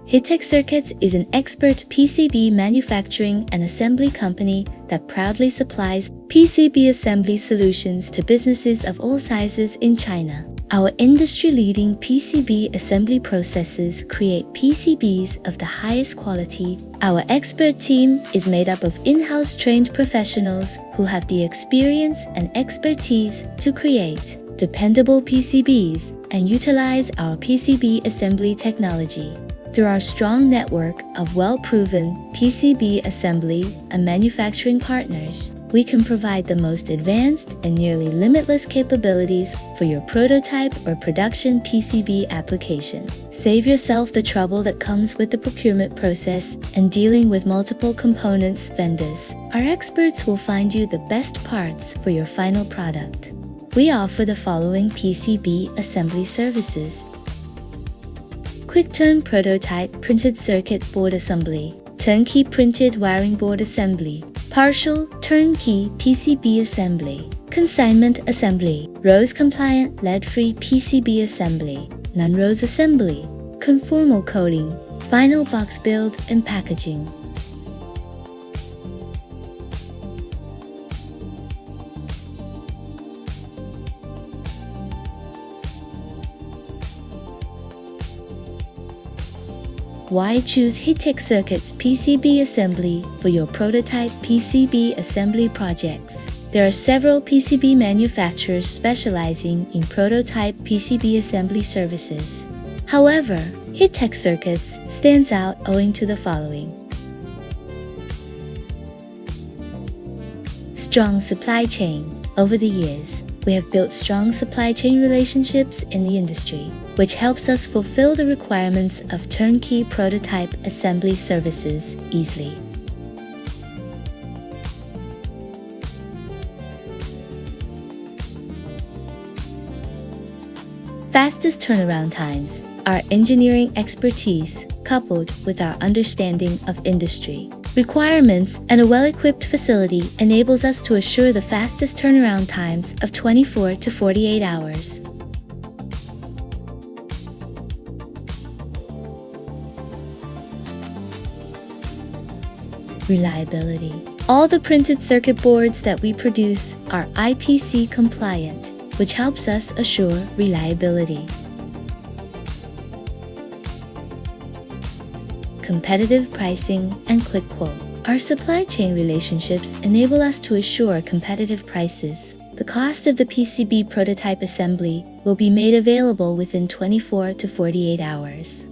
Hitech Circuits is an expert PCB manufacturing and assembly company that proudly supplies PCB assembly solutions to businesses of all sizes in China. Our industry-leading PCB assembly processes create PCBs of the highest quality. Our expert team is made up of in-house trained professionals who have the experience and expertise to create dependable PCBs and utilize our PCB assembly technology. Through our strong network of well-proven PCB assembly and manufacturing partners, we can provide the most advanced and nearly limitless capabilities for your prototype or production PCB application. Save yourself the trouble that comes with the procurement process and dealing with multiple components vendors. Our experts will find you the best parts for your final product. We offer the following PCB assembly services: Quick-turn prototype printed circuit board assembly, turnkey printed wiring board assembly, partial turnkey PCB assembly, consignment assembly, RoHS-compliant lead-free PCB assembly, non-RoHS assembly, conformal coating, final box build and packaging. Why choose Hitech Circuits PCB assembly for your prototype PCB assembly projects? There are several PCB manufacturers specializing in prototype PCB assembly services. However, Hitech Circuits stands out owing to the following: strong supply chain. Over the years, we have built strong supply chain relationships in the industry, which helps us fulfill the requirements of turnkey prototype assembly services easily. Fastest turnaround times. Our engineering expertise, coupled with our understanding of industry requirements and a well-equipped facility, enables us to assure the fastest turnaround times of 24 to 48 hours. Reliability. All the printed circuit boards that we produce are IPC compliant, which helps us assure reliability. Competitive pricing and quick quote. Our supply chain relationships enable us to assure competitive prices. The cost of the PCB prototype assembly will be made available within 24 to 48 hours.